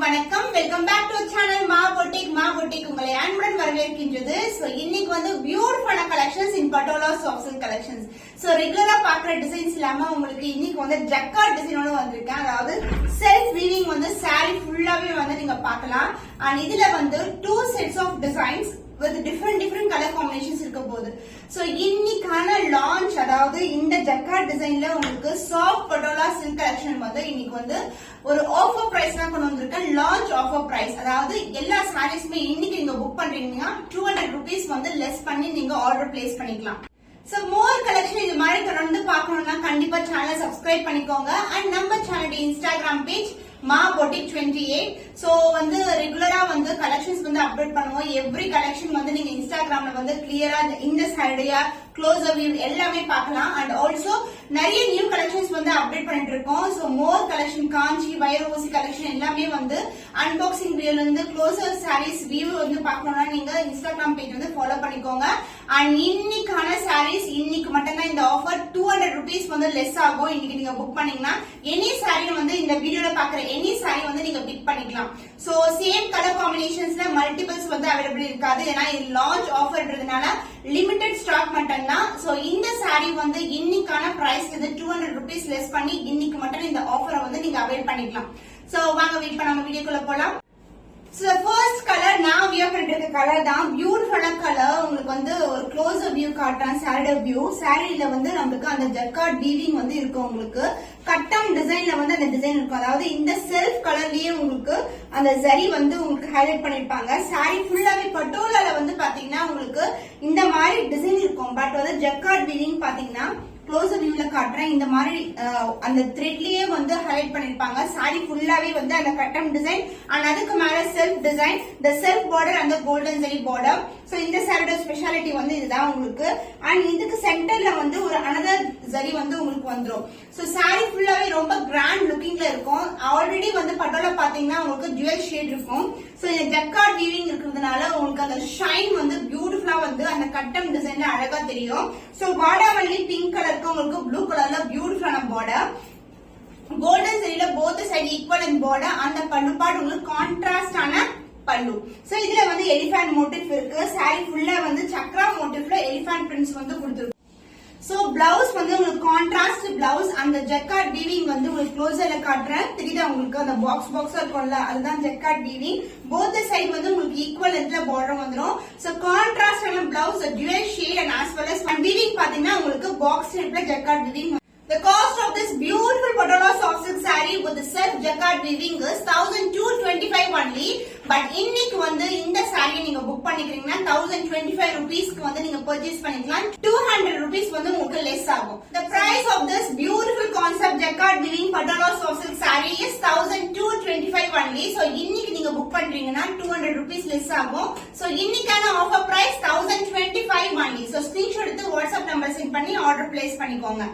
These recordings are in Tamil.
வணக்கம், வெல்கம் பேக் டு சேனல் மா பொட்டிக் உங்களை அன்புடன் வரவேற்கின்றது. சோ இன்னைக்கு வந்து பியூட்டிஃபுல்லான கலெக்ஷன்ஸ் இன் patola soft silk collections. So ரெகுலரா பாக்குற டிசைன்ஸ் இல்லாம உங்களுக்கு இன்னைக்கு வந்து ஜக்கார்ட் டிசைனோட வந்திருக்கேன். அதாவது செல்ஃப் வீவிங் வந்து saree ஃபுல்லாவே வந்து நீங்க பார்க்கலாம். அண்ட் இதுல வந்து 2 sets of designs with different color combinations இருக்க போகுது. சோ இன்னைக்கான லான்ச், அதாவது இந்த ஜக்கார்ட் டிசைன்ல உங்களுக்கு சாஃப்ட் பட்டோலா சில்க் கலெக்ஷன் வந்து இன்னைக்கு வந்து ஒரு ஆஃபர் பிரைஸ் தான் கொண்டு வந்திருக்கேன். லான்ச் ஆஃபர் பிரைஸ், அதாவது எல்லா சாரீஸ்மே இன்னைக்கு நீங்க புக் பண்றீங்கன்னா 200 rupees வந்து லெஸ் பண்ணி நீங்க ஆர்டர் பிளேஸ் பண்ணிக்கலாம். சோ மோர் கலெக்ஷன் இது மாதிரி தொடர்ந்து பார்க்கணும்னா கண்டிப்பா சேனலை சப்ஸ்கிரைப் பண்ணிக்கோங்க. அண்ட் நம்ம சேனல் இன்ஸ்டாகிராம் பேஜ் மா பொட்டிக் 28. சோ வந்து ரெகுலரா வந்து கலெக்ஷன்ஸ் வந்து அப்டேட் பண்ணுவோம். எவ்ரி கலெக்ஷன் வந்து நீங்க இன்ஸ்டாகிராம்ல வந்து கிளியரா இந்த சைடியா க்ளோஸர் வியூ எல்லாமே பார்க்கலாம். அண்ட் ஆல்சோ நிறைய நியூ கலெக்ஷன்ஸ் வந்து அப்டேட் பண்ணிட்டு இருக்கோம். சோ மோர் கலெக்ஷன், காஞ்சி வைரவசி கலெக்ஷன் எல்லாமே வந்து அன்பாக்சிங் வியூல இருந்து க்ளோஸர் சாரீஸ் வியூ வந்து பார்க்கணும்னா நீங்க இன்ஸ்டாகிராம் பேஜ் வந்து ஃபாலோ பண்ணிக்கோங்க. அண்ட் இன்னைக்கான சாரீஸ் இன்னைக்கு மட்டும்தான் இந்த ஆஃபர் 200 rupees வந்து லெஸ் ஆகும். இன்னைக்கு நீங்க புக் பண்ணீங்கன்னா எனி சாரீ வந்து இந்த வீடியோல பாக்குற எனி சாரீ வந்து நீங்க பிக் பண்ணிக்கலாம். சோ சேம் கலர் காம்பினேஷன்ஸ்ல மல்டிபிள்ஸ் வந்து அவைலபிள் இருக்காது. ஏன்னா இது லான்ச் ஆஃபர்ன்றதுனால லிமிடெட் ஸ்டாக் மட்டும் தான். சோ இந்த சாரீ வந்து இன்னைக்கான பிரைஸ் வந்து 200 rupees லெஸ் பண்ணி இன்னைக்கு மட்டும் இந்த ஆஃபரை வந்து நீங்க அவைல் பண்ணிக்கலாம். சோ வாங்க வெயிட் பண்ணாம வீடியோக்குள்ள போலாம். So first color நான் வியர் பண்ணிருக்க கலர் தான் பியூட்டிஃபுல்லான கலர். உங்களுக்கு வந்து ஒரு க்ளோஸர் வியூ காட்டுறேன். சாரியோட வியூ, சாரியில வந்து நமக்கு அந்த ஜக்கார்ட் வீவிங் வந்து இருக்கும். உங்களுக்கு கட்டம் டிசைன்ல வந்து அந்த டிசைன் இருக்கும். அதாவது இந்த செல்ஃப் கலர்லயே உங்களுக்கு அந்த ஜரி வந்து உங்களுக்கு ஹைலைட் பண்ணிருப்பாங்க. சாரி ஃபுல்லாவே பட்டோலால வந்து பாத்தீங்கன்னா உங்களுக்கு இந்த மாதிரி டிசைன் இருக்கும். பட் வந்து ஜக்கார்ட் வீவிங் பாத்தீங்கன்னா க்ளோஸர் வியூல காட்டுறேன். இந்த மாதிரி அந்த த்ரெட்லயே வந்து ஹைலைட் பண்ணிருப்பாங்க. சாரி ஃபுல்லாவே வந்து அந்த கட்டம் டிசைன் அண்ட் அதுக்கு மேல செல்ஃப் டிசைன், இந்த செல்ஃப் பார்டர் அந்த கோல்டன் ஜரி பார்டர். சோ இந்த சாரியோட ஸ்பெஷாலிட்டி வந்து இதுதான் உங்களுக்கு. அண்ட் இதுக்கு சென்டர்ல வந்து ஒரு அனதர் ஜரி வந்து உங்களுக்கு வந்துரும். சோ சாரி ஃபுல்லாவே ரொம்ப கிராண்ட் லுக்கிங்ல இருக்கும். ஆல்ரெடி வந்து பட்டோலா பாத்தீங்கன்னா உங்களுக்கு ஜுவல் ஷேட் இருக்கும். சோ இந்த ஜக்கார்ட் வீவிங் இருக்கிறதுனால உங்களுக்கு அந்த ஷைன் வந்து பியூட்டிஃபுல்லா வந்து அந்த கட்டம் டிசைன்ல அழகா தெரியும். சோ வாடாமல்லி பிங்க் கலருக்கு உங்களுக்கு ப்ளூ கலர்ல பியூட்டிஃபுல்லான பார்டர், கோல்டன் சரியில both side equal and border. அந்த பல்லு பார்ட் உங்களுக்கு கான்ட்ராஸ்டான பல்லு. சோ இதுல வந்து எலிஃபண்ட் மோட்டிவ் இருக்கு. சாரி ஃபுல்லா வந்து சக்ரா மோட்டிவ்ல எலிஃபண்ட் பிரிண்ட்ஸ் வந்து கொடுத்துருக்கு. சோ பிளவுஸ் வந்து உங்களுக்கு கான்ட்ராஸ்ட் பிளவுஸ். அந்த ஜக்கார்ட் வீவிங் வந்து உங்களுக்கு க்ளோஸர்ல காட்டுறேன். தெரியுதா உங்களுக்கு அந்த பாக்ஸ் இருக்கும்ல, அதுதான் ஜக்கார்ட் வீவிங். போத் சைடு வந்து உங்களுக்கு ஈக்குவல் லென்த்ல பார்டர் வந்துரும். சோ கான்ட்ராஸ்டான blouse, dual shade and as well as weaving பாத்தீங்கன்னா உங்களுக்கு பாக்ஸ் ஷேப்ல jacquard weaving. The cost of this beautiful patola soft silk saree with the self jacquard weaving is 1225 only. But இன்னைக்கு வந்து இந்த saree நீங்க புக் பண்ணிக்கிறீங்கன்னா 1025 rupees க்கு வந்து நீங்க purchase பண்ணிக்கலாம். 200 rupees வந்து உங்களுக்கு less ஆகும். The price of this beautiful concept jacquard weaving patola soft silk saree is 1225 only. So இன்னைக்கு நீங்க புக் பண்றீங்கன்னா 200 rupees less ஆகும். So இன்னைக்கான offer price 1025 only. So screenshot எடுத்து WhatsApp number send பண்ணி order place பண்ணிக்கோங்க.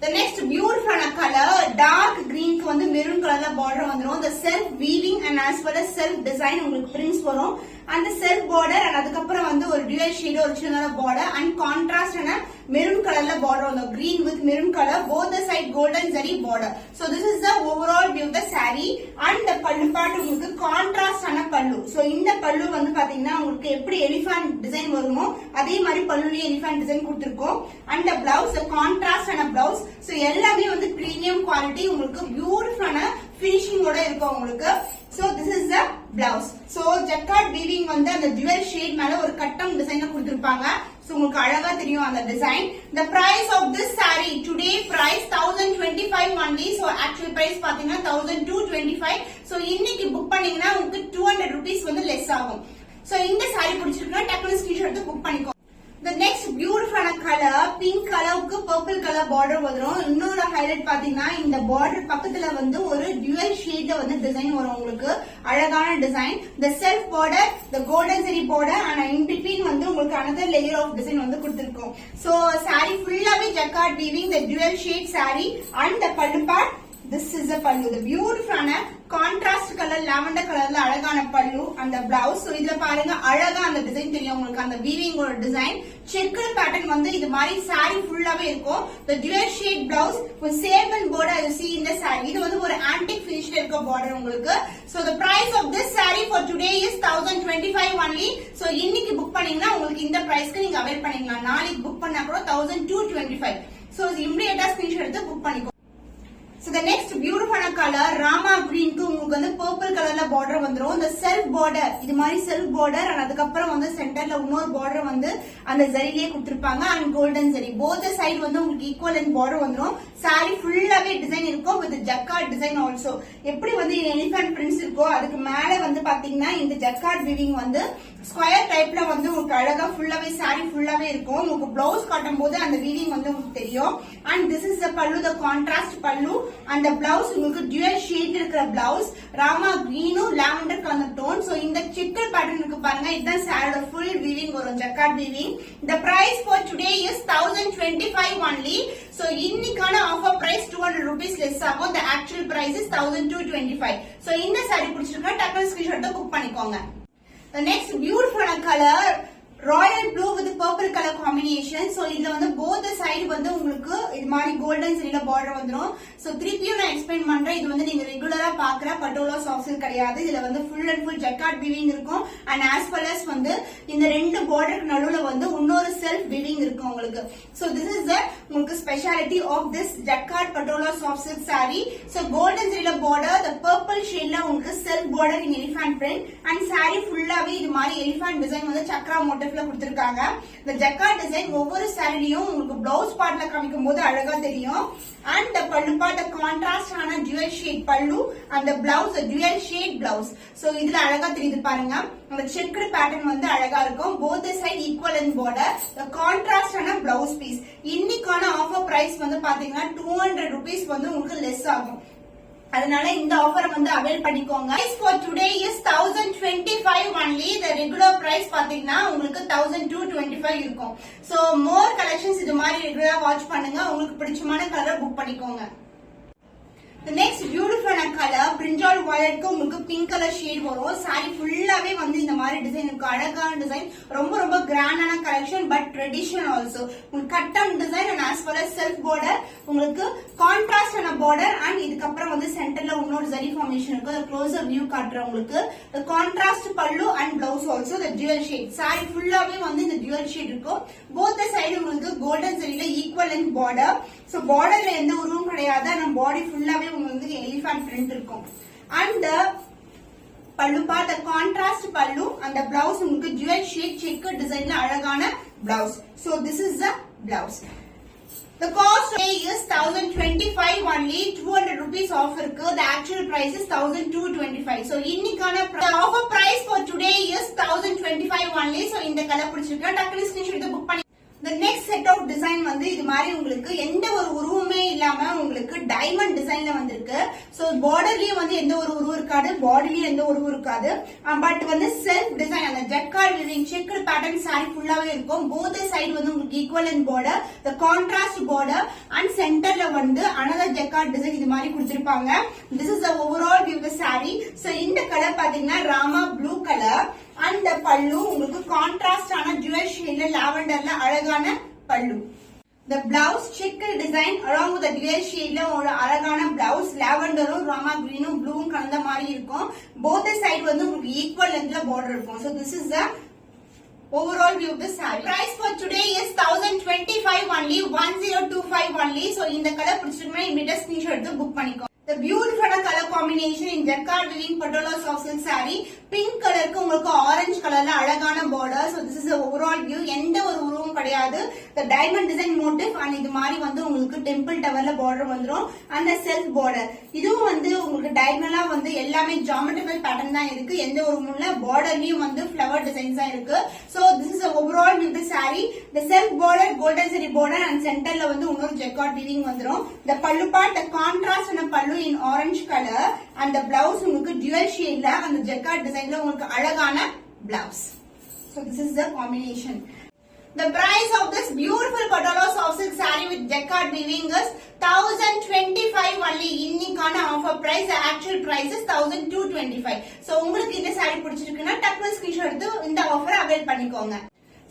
The next beautiful color dark green க்கு வந்து மெரூன் கலர்ல border வந்துரும். The self weaving and as well as self design உங்களுக்கு prints வரும். அந்த self border and அதுக்கு அப்புறம் வந்து ஒரு dual shade ஒரு சின்னதா border and contrast ஆன மெரூன் கலர்ல border வந்து green with maroon color, both the side golden zari border. So this is the overall view of the saree. And the pallu part உங்களுக்கு contrast ஆன பல்லு. So இந்த பல்லு வந்து பாத்தீங்கன்னா உங்களுக்கு எப்படி எலிஃபண்ட் டிசைன் வருமோ அதே மாதிரி பல்லுலயே எலிஃபண்ட் டிசைன் கொடுத்திருக்கோம். And the blouse, the contrast ஆன blouse. So எல்லாமே வந்து பிரீமியம் குவாலிட்டி, உங்களுக்கு பியூட்டிஃபுல்லான ஃபினிஷிங் ஓட இருக்கும் உங்களுக்கு. So this is the blouse. So jacquard weaving வந்து அந்த ஜுவல் ஷேட் மேல ஒரு கட்டம் டிசைன் கொடுத்திருப்பாங்க. So உங்களுக்கு அழகா தெரியும் அந்த design. The price of this saree today price 1025 only. So actual price பாத்தீங்கன்னா 1225. So இன்னைக்கு புக் பண்ணீங்கன்னா உங்களுக்கு 200 rupees வந்து லெஸ் ஆகும். So இந்த saree பிடிச்சிருக்குன்னா டக்குனு ஸ்கிரீன்ஷாட் எடுத்து புக் பண்ணிக்கோ. The next beautiful color pink colorக்கு purple color border வந்துரும். இன்னொரு ஹைலைட் பாத்தீங்கன்னா இந்த border பக்கத்துல வந்து ஒரு dual shade வந்து டிசைன் வரும். உங்களுக்கு அழகான design. The self border, the golden zari border and in between வந்து உங்களுக்கு another layer of design வந்து கொடுத்திருக்கோம். So saree ஃபுல்லாவே jacquard weaving, the dual shade saree and the pallu part. This is the pallu, the beautiful contrast colour lavender கலர்ல அழகான பல்லு அந்த பிளவுஸ். சோ இதுல பாருங்க அழகா அந்த டிசைன் தெரியும் உங்களுக்கு. அந்த வீவிங்கோட டிசைன் செக்கர் பேட்டர்ன் வந்து இது மாதிரி saree ஃபுல்லாவே இருக்கும். The dual shade blouse with sable border you see in the saree. இது வந்து ஒரு antique finishல இருக்க இருக்க பார்டர் உங்களுக்கு. So the price of this saree for today is 1025 only. So இன்னைக்கு புக் பண்ணீங்கன்னா உங்களுக்கு இந்த பிரைஸ்க்கு நீங்க அவைல் பண்ணிக்கலாம். நாளைக்கு புக் பண்ணா கூட 1225. So இமிடியேட்டா ஸ்கிரீன்ஷாட் எடுத்து புக் பண்ணிக்கோ. So the next beautiful color Rama green க்கு உங்களுக்கு வந்து purple கலர்ல border வந்துரும். இந்த self border இது மாதிரி self border and அதுக்கு அப்புறம் வந்து சென்டர்ல இன்னொரு border வந்து அந்த ஜரியிலே கொடுத்திருப்பாங்க and golden zari both the side வந்து உங்களுக்கு equal and border வந்துரும். saree ஃபுல்லாவே டிசைன் இருக்கும் with jacquard design also. எப்படி வந்து elephant prints இருக்கோ அதுக்கு மேல வந்து பாத்தீங்கன்னா இந்த jacquard weaving வந்து ஸ்கொயர் டைப்ல வந்து உங்களுக்கு அழகா ஃபுல்லாவே saree ஃபுல்லாவே இருக்கும். உங்களுக்கு ப்ளவுஸ் காட்டும்போது அந்த weaving வந்து உங்களுக்கு தெரியும். and this is the pallu, the contrast pallu. அந்த பிளவுஸ் உங்களுக்கு dual shade இருக்கிற பிளவுஸ் ராமா கிரீனும் லாவெண்டர் கலர் டோன். சோ இந்த சிக்கல் பேட்டர்ன் இருக்கு பாருங்க, இதுதான் சாரியோட ஃபுல் வீவிங் வரும் jacquard weaving. the price for today is 1025 only. So இன்னைக்கான ஆஃபர் பிரைஸ் 200 rupees less ஆகும். the actual price is 1225. So இந்த சாரி பிடிச்சிருக்கா டக்குனு ஸ்கிரீன்ஷாட் புக் பண்ணிக்கோங்க. the next beautiful color royal blue with purple colour combination. So இதுல வந்து போத் சைடு வந்து உங்களுக்கு இது மாதிரி கோல்டன் சரியில பார்டர் வந்துரும். சோ திருப்பியும் நான் எக்ஸ்பிளைன் பண்றேன், இது வந்து நீங்க ரெகுலரா பாக்குற பட்டோலா சாஃப்ட் சில்க் கிடையாது. இதுல வந்து full and full jacquard weaving இருக்கும் அண்ட் ஆஸ் வெல் அஸ் வந்து இந்த ரெண்டு பார்டருக்கு நடுவுல வந்து இன்னொரு செல்ஃப் வீவிங் இருக்கும் உங்களுக்கு. சோ திஸ் இஸ் த உங்களுக்கு speciality of this jacquard patola soft silk sari. So golden சரியில பார்டர், த பர்பிள் ஷேட்ல உங்களுக்கு self border in elephant print and sari ஃபுல்லாவே இது மாதிரி எலிஃபண்ட் டிசைன் வந்து சக்ரா மோட்டிவ் கொடுத்திருக்காங்க. இந்த ஜக்கார்ட் டிசைன் ஒவ்வொரு சாரியும் உங்களுக்கு பிளவுஸ் பார்ட்ல காமிக்கும் போது அழகா தெரியும். அண்ட் the பல்லு பார்ட் கான்ட்ராஸ்ட் ஆன dual shade பல்லு and the blouse dual shade blouse. So இதுல அழகா தெரியுது பாருங்க, அந்த செக்குடு பேட்டர்ன் வந்து அழகா இருக்கும். both side equal and border, the contrast ஆன blouse piece. இன்னைக்கான ஆஃபர் பிரைஸ் வந்து பாத்தீங்கன்னா 200 rupees வந்து உங்களுக்கு லெஸ் ஆகும். அதனால இந்த ஆஃபர் வந்து அவைல் பண்ணிக்கோங்க. Price for today is 1025 only. the regular price பாத்தீங்கன்னா உங்களுக்கு 1225 இருக்கும். சோ மோர் கலெக்ஷன்ஸ் இது மாதிரி ரெகுலரா வாட்ச் பண்ணுங்க, உங்களுக்கு பிடிச்சமான கலரை புக் பண்ணிக்கோங்க. The next beautiful color brinjal violet க்கு உங்களுக்கு பிங்க் கலர் ஷேட் வரும். சாரி ஃபுல்லாவே வந்து இந்த மாதிரி டிசைன் இருக்கும், அழகான டிசைன், ரொம்ப ரொம்ப கிராண்டான கலெக்ஷன் பட் ட்ரெடிஷனல் ஆல்சோ. உங்களுக்கு கட்டம் design and as well as self border, உங்களுக்கு கான்ட்ராஸ்ட் ஆன பார்டர் அண்ட் இதுக்கு அப்புறம் வந்து சென்டர்ல இன்னொரு ஜரி ஃபார்மேஷன் இருக்கும். அது க்ளோசர் வியூ காட்டுறேன் உங்களுக்கு. the contrast pallu and blouse also the dual shade. Sorry ஃபுல்லாவே வந்து இந்த dual shade இருக்கும். both the side உங்களுக்கு கோல்டன் ஜரியில ஈக்குவல் அண்ட் பார்டர். சோ பார்டர்ல எந்த உருவம் கிடையாது, ஆனா பாடி ஃபுல்லாவே உங்களுக்கு எலிஃபண்ட் பிரிண்ட் இருக்கும். and pallu part contrast pallu and the blouse உங்களுக்கு dual shade checker டிசைன்ல அழகான blouse. so this is the blouse. the cost is 1025 only. 200 rupees offer இருக்கு. the actual price is 1225. so இன்னைக்கான offer price for today is 1025 only. so இந்த கலர் பிடிச்சிருக்கா டக்குனு ஸ்கிரீன்ஷாட் எடுத்து புக் பண்ணி. the next set of design வந்து இது மாதிரி உங்களுக்கு எந்த ஒரு உருவமே இல்லாம உங்களுக்கு டைமண்ட் டிசைன்ல வந்திருக்கு. சோ பார்டர்லயே வந்து எந்த ஒரு உருவம் இருக்காது, பாடிலயே எந்த ஒரு உருவம் இருக்காது. பட் வந்து செல்ஃப் டிசைன் அந்த jacquard weaving checker pattern sorry ஃபுல்லாவே இருக்கும். both side வந்து உங்களுக்கு equal and border, the contrast border and சென்டர்ல வந்து another ஜக்கார்ட் டிசைன் இது மாதிரி கொடுத்திருப்பாங்க. this is the overall view of the saree. so இந்த கலர் பாத்தீங்கன்னா Rama blue colour and the pallu உங்களுக்கு கான்ட்ராஸ்ட் ஆன dual shadeல லாவெண்டர்ல அழகான பல்லு. the blouse checker design along with the dual shadeல ஒரு அழகான blouse, லாவெண்டரும் ராமா கிரீனும் ப்ளூவும் கலந்த மாதிரி இருக்கும். both side வந்து உங்களுக்கு ஈக்குவல் லென்த்ல border இருக்கும். so this is the overall view of the saree. price for today is 1025 only. 1025 only. so இந்த கலர் பிடிச்சிருந்தா இமிடியேட்டா ஸ்கிரீன்ஷாட் எடுத்து புக் பண்ணிக்கோ. the beautiful color combination in jacquard weaving patola soft silk saree. pink color க்கு உங்களுக்கு orange கலர்ல அழகான border. so this is the overall view. எந்த ஒரு உருவமும் கிடையாது. the diamond design motif and இது மாதிரி வந்து உங்களுக்கு temple towerல border வந்துரும் and the self border. இதுவும் வந்து உங்களுக்கு diagonal வந்து எல்லாமே geometrical pattern தான் இருக்கு. எந்த ஒரு முள்ள borderலயும் வந்து flower designs தான் இருக்கு. so this is the overall view of the saree. the self border golden zari border and centerல வந்து இன்னொரு jacquard weaving வந்துரும். the pallu part the contrast and pallu in orange color and the blouse உங்களுக்கு dual shadeல and the jacquard designல உங்களுக்கு அழகான blouse. so this is the combination. the price of this beautiful patola soft silk saree with jacquard weaving is 1025 only. இன்னைக்கான offer price actual price is 1225. so உங்களுக்கு இந்த saree பிடிச்சிருக்குன்னா டக்குனு ஸ்கிரீன்ஷாட் எடுத்து இந்த ஆஃபரை அவைல் பண்ணிக்கோங்க.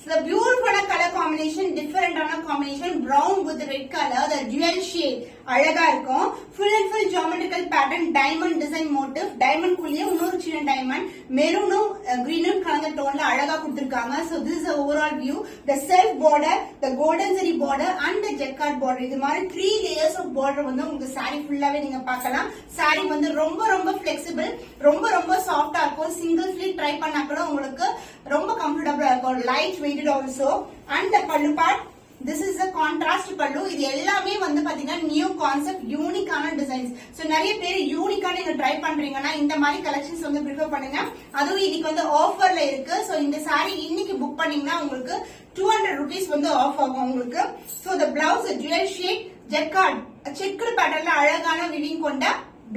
so the beautiful color combination, different combination, brown with red color, the dual shade அழகா இருக்கும். Full and full geometrical pattern, diamond design motif, diamond குள்ளேயே இன்னொரு சின்ன டைமண்ட், மெரூனும் கிரீனும் கலந்த டோன்ல அழகா கொடுத்திருக்காங்க. So this is overall view. The self border, the golden zari border and the jacquard border, இது மாதிரி 3 லேயர்ஸ் ஆஃப் பார்டர் வந்து உங்களுக்கு சாரி ஃபுல்லாவே நீங்க பார்க்கலாம். சாரி வந்து ரொம்ப ரொம்ப பிளெக்சிபிள், ரொம்ப ரொம்ப சாஃப்டா இருக்கும். சிங்கிள் ஃபிளிட் ட்ரை பண்ணா கூட உங்களுக்கு ரொம்ப கம்ஃபர்டபுளா இருக்கும். Light weighted also. And the pallu part, this is a contrast pallu. இது எல்லாமே வந்து பாத்தீங்கன்னா நியூ கான்செப்ட், யூனிக்கான டிசைன்ஸ். சோ நிறைய பேர் யூனிக்கா நீங்க ட்ரை பண்றீங்கன்னா இந்த மாதிரி கலெக்ஷன்ஸ் வந்து ப்ரிஃபர் பண்ணுங்க. அதுவும் இன்னைக்கு வந்து ஆஃபர்ல இருக்கு. சோ இந்த சாரி இன்னைக்கு புக் பண்ணீங்கன்னா உங்களுக்கு 200 rupees வந்து ஆஃப் ஆகும் உங்களுக்கு. So the blouse dual shade jacquard checked பேட்டர்ன்ல அழகான விவிங் கொண்ட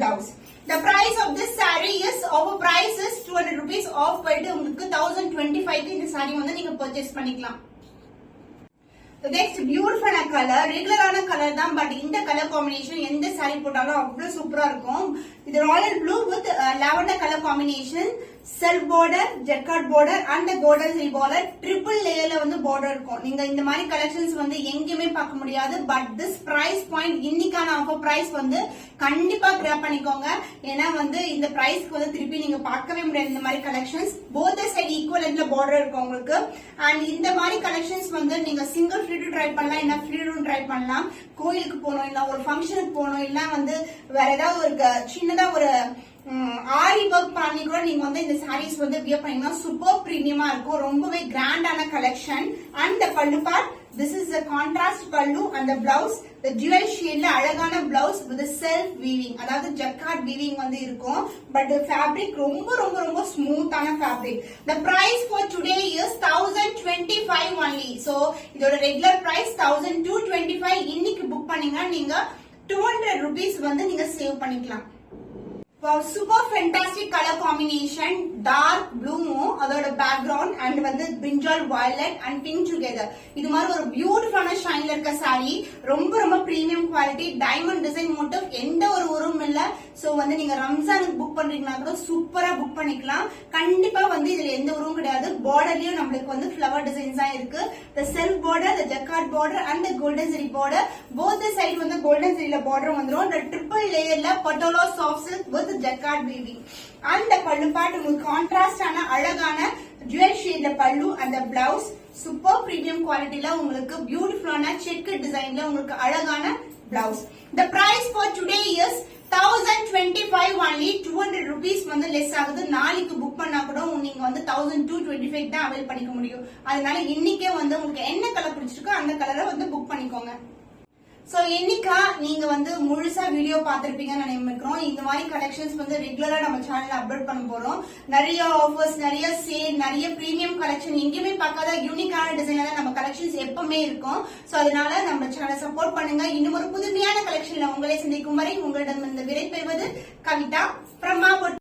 blouse. The price of this saree is, our price is 200 rupees off போயிட்டு உங்களுக்கு 1025 இந்த சாரி வந்து நீங்க பர்ச்சேஸ் பண்ணிக்கலாம். நெக்ஸ்ட் பியூட்டிஃபுல்லான கலர், ரெகுலரான கலர் தான், பட் இந்த கலர் காம்பினேஷன் எந்த சாரி போட்டாலும் அவ்வளவு சூப்பரா இருக்கும். இது royal blue with lavender colour combination, self border, jacquard border and golden zari border, triple லேயர்ல வந்து பார்டர் இருக்கும். நீங்க இந்த மாதிரி கலெக்ஷன்ஸ் வந்து எங்கேயுமே பார்க்க முடியாது. பட் திஸ் பிரைஸ் பாயிண்ட், இன்னைக்கான ஆஃபர் பிரைஸ் வந்து கண்டிப்பா கிராப் பண்ணிக்கோங்க. ஏன்னா வந்து இந்த பிரைஸ்க்கு வந்து திருப்பி நீங்க பார்க்கவே முடியாது இந்த மாதிரி கலெக்ஷன்ஸ். போத் சைடு ஈக்குவல் எண்ட்ல பார்டர் இருக்கும் உங்களுக்கு. அண்ட் இந்த மாதிரி கலெக்ஷன்ஸ் வந்து நீங்க சிங்கிள் ஃபிளிட் ட்ரை பண்ணலாம், இல்ல ஃபிளிட்டும் ட்ரை பண்ணலாம். கோயிலுக்கு போகணும், இல்ல ஒரு ஃபங்க்ஷனுக்கு போகணும், இல்ல வந்து வேற ஏதாவது ஒரு சின்னதா ஒரு ஆரி ஒர்க் பண்ணி கூட நீங்க வந்து இந்த சாரீஸ் வந்து வியர் பண்ணீங்கன்னா சூப்பர் பிரீமியமா இருக்கும். ரொம்பவே கிராண்டான collection. And the pallu part, this is the contrast pallu and the blouse, the dual shade ல அழகான blouse with the self weaving, அதாவது ஜக்கார்ட் weaving வந்து இருக்கும். பட் fabric ரொம்ப ரொம்ப ரொம்ப ஸ்மூத்தான fabric. The price for today is 1025 only. So இதோட ரெகுலர் பிரைஸ் 1225. இன்னைக்கு புக் பண்ணீங்கன்னா நீங்க 200 rupees வந்து நீங்க சேவ் பண்ணிக்கலாம். Super fantastic colour combination, dark ப்ளூவும் அதோட பேக்ரவுண்ட் அண்ட் வந்து பிரிஞ்சால் வயலட் அண்ட் பிங்க் டுகெதர். இது மாதிரி ஒரு பியூட்டிஃபுல்லான ஷைன்ல இருக்க சாரி, ரொம்ப ரொம்ப premium quality, diamond design motif, எந்த ஒரு உருவும் இல்ல. சோ வந்து நீங்க ரம்ஜானுக்கு புக் பண்றீங்கன்னா கூட சூப்பரா புக் பண்ணிக்கலாம். கண்டிப்பா வந்து இதுல எந்த உருவும் கிடையாது. பார்டர்லயும் நம்மளுக்கு வந்து ஃபிளவர் டிசைன்ஸ் தான் இருக்கு. The self border, the jacquard border and golden zari border, both side வந்து கோல்டன் ஜரியில பார்டர் வந்துரும். த ட்ரிபிள் லேயர்ல patola soft silk with jacquard weaving. அந்த பல்லு பார்ட் உங்களுக்கு கான்ட்ராஸ்டான அழகான ஜுவல் ஷேட்ல பல்லு. அந்த பிளவுஸ் சூப்பர் பிரீமியம் குவாலிட்டில உங்களுக்கு பியூட்டிஃபுல்லான செக் டிசைன்ல உங்களுக்கு அழகான blouse. The price for today is 1025 only. 200 rupees வந்து லெஸ் ஆகுது. நாளைக்கு புக் பண்ணா கூட நீங்க வந்து 1225 தான் அவைல் பண்ணிக்க முடியும். அதனால இன்னைக்கே வந்து உங்களுக்கு என்ன கலர் பிடிச்சிருக்கோ அந்த கலரை வந்து புக் பண்ணிக்கோங்க. சோ இன்னைக்கா நீங்க வந்து முழுசா வீடியோ பாத்திருப்பீங்கன்னு நினைக்கிறோம். இந்த மாதிரி கலெக்ஷன்ஸ் வந்து ரெகுலரா நம்ம சேனல்ல அப்லோட் பண்ண போறோம். நிறைய ஆஃபர்ஸ், நிறைய சேல், நிறைய பிரீமியம் கலெக்ஷன், எங்கேயுமே பார்க்காத யூனிக்கான டிசைன்ல தான் நம்ம கலெக்ஷன்ஸ் எப்பவுமே இருக்கும். சோ அதனால நம்ம சேனலை சப்போர்ட் பண்ணுங்க. இன்னும் ஒரு புதுமையான கலெக்ஷன்ல உங்களை சந்திக்கும் வரை உங்களிடம் இந்த விடை பெறுவது கவிதா from